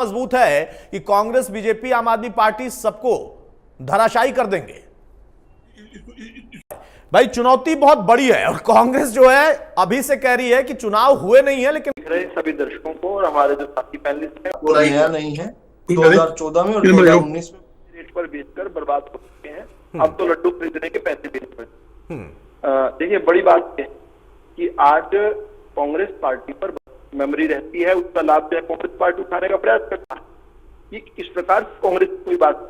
मजबूत है कि कांग्रेस, बीजेपी, आम आदमी पार्टी सबको धराशायी कर देंगे। भाई चुनौती बहुत बड़ी है और कांग्रेस जो है अभी से कह रही है कि चुनाव हुए नहीं है, लेकिन रहे सभी दर्शकों को और हमारे जो साथी पैनलिस्ट हैं वो नया नहीं है। 2014 में और 2019 में रेट पर बेचकर बर्बाद हो चुके हैं। अब तो लड्डू खरीदने के पैसे बेच पड़े। देखिए बड़ी बात है कि आज कांग्रेस पार्टी पर मेमोरी रहती है, उसका लाभ जो है कांग्रेस पार्टी उठाने का प्रयास करता है कि किस प्रकार कांग्रेस की कोई बात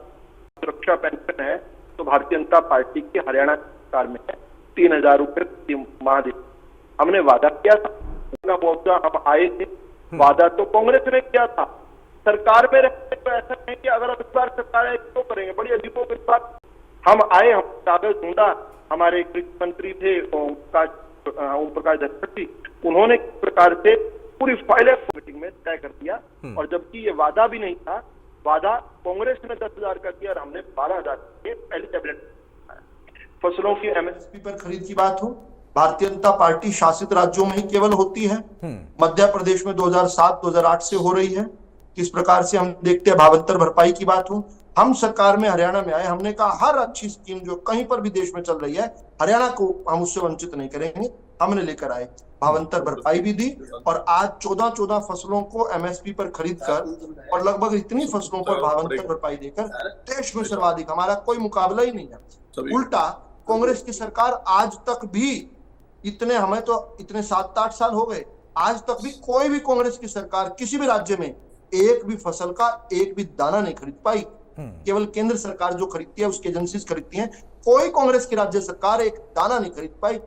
सुरक्षा पेंशन है तो भारतीय जनता पार्टी की हरियाणा सरकार में है 3,000 रुपए माह दे। हमने वादा किया था, मोर्चा हम आए थे, वादा तो कांग्रेस ने किया था। सरकार में रहते तो ऐसा नहीं कि अगर अब इस बार सरकार है तो करेंगे, बड़ी अजीबो के साथ हम आए, हम कागज ढूंढा, हमारे कृषि मंत्री थे ओम प्रकाश धनखड़, उन्होंने किस प्रकार से पूरी फाइलें मीटिंग में तय कर दिया। और जबकि ये वादा भी नहीं था, वादा कांग्रेस ने 10,000 का किया और हमने 12,000 के पहले कैबिनेट। फसलों की एमएसपी पर खरीद की बात हो, भारतीय जनता पार्टी शासित राज्यों में ही केवल होती है। मध्य प्रदेश में 2007-2008 से हो रही है। किस प्रकार से हम देखते हैं भावांतर भरपाई की बात हो, हम सरकार में हरियाणा में आए, हमने कहा हर अच्छी स्कीम जो कहीं पर भी देश में चल रही है हरियाणा को हम उससे वंचित नहीं करेंगे। हमने लेकर आए, भावांतर भरपाई भी दी और आज 14 फसलों को एमएसपी पर खरीद कर और लगभग इतनी फसलों पर भावांतर भरपाई देकर देश में सर्वाधिक, हमारा कोई मुकाबला ही नहीं है। उल्टा कांग्रेस की सरकार आज तक भी इतने, हमें तो इतने 7-8 साल हो गए, आज तक भी कोई भी कांग्रेस की सरकार किसी भी राज्य में एक भी फसल का एक भी दाना नहीं खरीद पाई। केवल केंद्र सरकार जो खरीदती है उसकी एजेंसीज खरीदती हैं, कोई कांग्रेस की राज्य सरकार एक दाना नहीं खरीद पाई।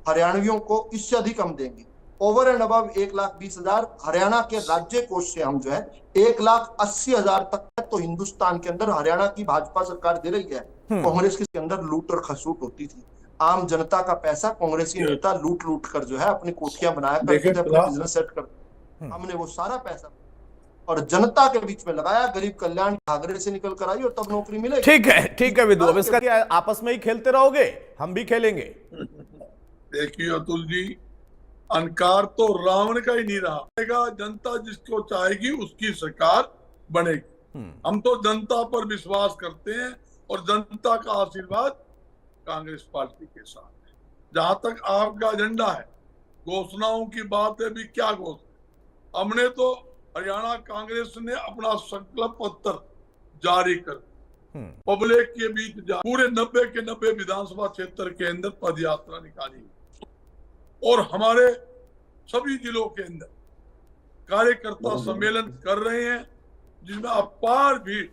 हरियाणवियों को इससे अधिक हम देंगे, ओवर एंड अबव 1,20,000 हरियाणा के राज्य कोष से हम जो है 1,80,000 तक तो हिंदुस्तान के अंदर हरियाणा की भाजपा सरकार दे रही है। कांग्रेस के अंदर लूट और खसूट होती थी, आम जनता का पैसा कांग्रेसी नेता लूट लूट कर जो है अपनी कोठियां बनाया करते थे, अपने बिजनेस सेट करते। हमने वो सारा पैसा और जनता के बीच में लगाया, गरीब कल्याण घाघरे से निकल कर आई और तब नौकरी मिलेगी। ठीक है विदु, अब इसका क्या आपस में ही खेलते रहोगे, हम भी खेलेंगे। देखिए अतुल जी, अहंकार तो रावण का ही नहीं रहा। जनता जिसको चाहेगी उसकी सरकार बनेगी। हम तो जनता पर विश्वास करते हैं और जनता का आशीर्वाद कांग्रेस पार्टी के साथ है। जहां तक आपका एजेंडा है, घोषणाओं की बात है, भी क्या घोषणा, हमने तो हरियाणा कांग्रेस ने अपना संकल्प पत्र जारी कर पब्लिक के बीच पूरे 90 के 90 विधानसभा क्षेत्र के अंदर पद यात्रा निकाली और हमारे सभी जिलों के अंदर कार्यकर्ता सम्मेलन कर रहे हैं, जिसमें अपार भीड़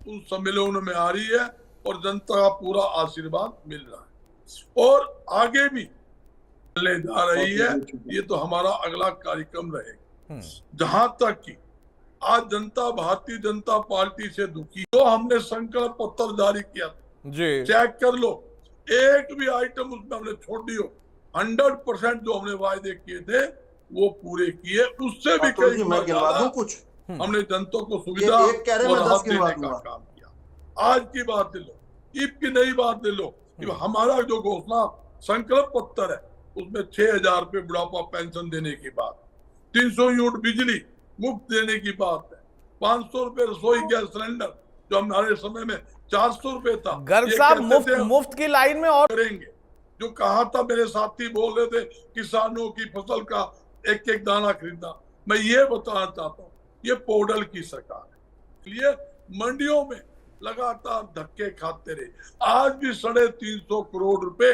उस सम्मेलनों में आ रही है और जनता का पूरा आशीर्वाद मिल रहा है और आगे भी चलने जा रही है। ये तो हमारा अगला कार्यक्रम रहेगा। जहां तक कि आज जनता भारतीय जनता पार्टी से दुखी, तो हमने संकल्प पत्र जारी किया था जी, चेक कर लो, एक भी आइटम उसमें हमने छोड़ दी हो। 100% जो हमने वायदे किए थे वो पूरे किए, उससे भी कई कुछ हमने जनता को सुविधा और राहत देने का काम किया। आज की बात ले लो, ईद की नई बात ले लो कि हमारा जो घोषणा संकल्प पत्र है उसमें 6,000 रुपये बुढ़ापा पेंशन देने की बात, 300 यूनिट बिजली मुफ्त देने की बात है, 500 रुपए रसोई गैस सिलेंडर जो हमारे समय में 400 रुपए था। गर्ग साहब मुफ्त की लाइन में और करेंगे, जो कहा था मेरे साथी बोल रहे थे किसानों की फसल का एक एक दाना खरीदना, मैं ये बताना चाहता हूँ ये पोर्टल की सरकार है। इसलिए मंडियों में लगातार धक्के खाते रहे, आज भी 350 करोड़ रुपए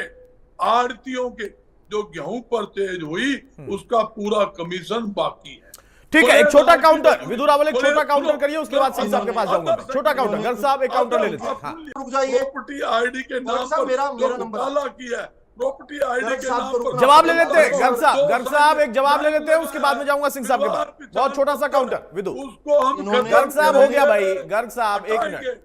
आड़तियों के जो गेहूं परचेज हुई उसका पूरा कमीशन बाकी है। ठीक है, एक छोटा काउंटर विदु रावल, एक छोटा काउंटर करिए, उसके बाद सिंह साहब के पास जाऊंगा। छोटा काउंटर, गर्ग साहब एक काउंटर ले लेते हैं। रुक जाइए, प्रॉपर्टी आईडी के नाम पर मेरा नंबर किया है, प्रॉपर्टी आईडी के नाम पर जवाब ले लेते हैं। गर्ग साहब एक जवाब ले लेते हैं, उसके बाद में जाऊंगा सिंह साहब के पास। बहुत छोटा सा काउंटर विदु, उसको हम गर्ग साहब हो गया भाई, गर्ग साहब एक मिनट।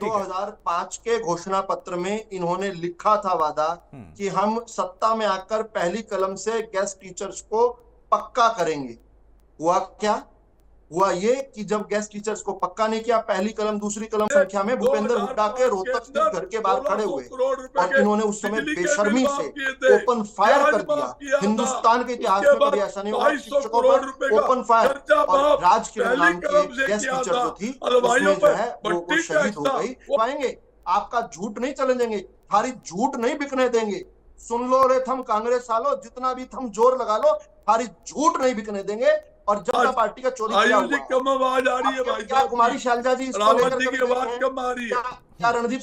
2005 के घोषणा पत्र में इन्होंने लिखा था वादा कि हम सत्ता में आकर पहली कलम से गेस्ट टीचर्स को पक्का करेंगे। हुआ क्या? हुआ ये कि जब गेस्ट टीचर्स को पक्का नहीं किया, पहली कलम दूसरी कलम संख्या में भूपेंद्र हुड्डा के रोहतक स्थित घर के बाहर खड़े हुए और इन्होंने उस समय बेशर्मी से ओपन फायर कर दिया। हिंदुस्तान के इतिहास में कभी ऐसा नहीं हुआ, शिक्षकों पर ओपन फायर। और राज के नाम की गेस्ट टीचर जो थी उसमें जो है वो शहीद हो गई। पाएंगे आपका झूठ नहीं चले देंगे, थारी झूठ नहीं बिकने देंगे। सुन लो रे थम कांग्रेस वालों, जितना भी थम जोर लगा लो, थारी झूठ नहीं बिकने देंगे। और जनता पार्टी का चोरी किया हुआ कम आवाज आ रही है भाई क्या कुमारी शैलजा जी इसको लेकर की आवाज कम आ रही है। क्या रणदीप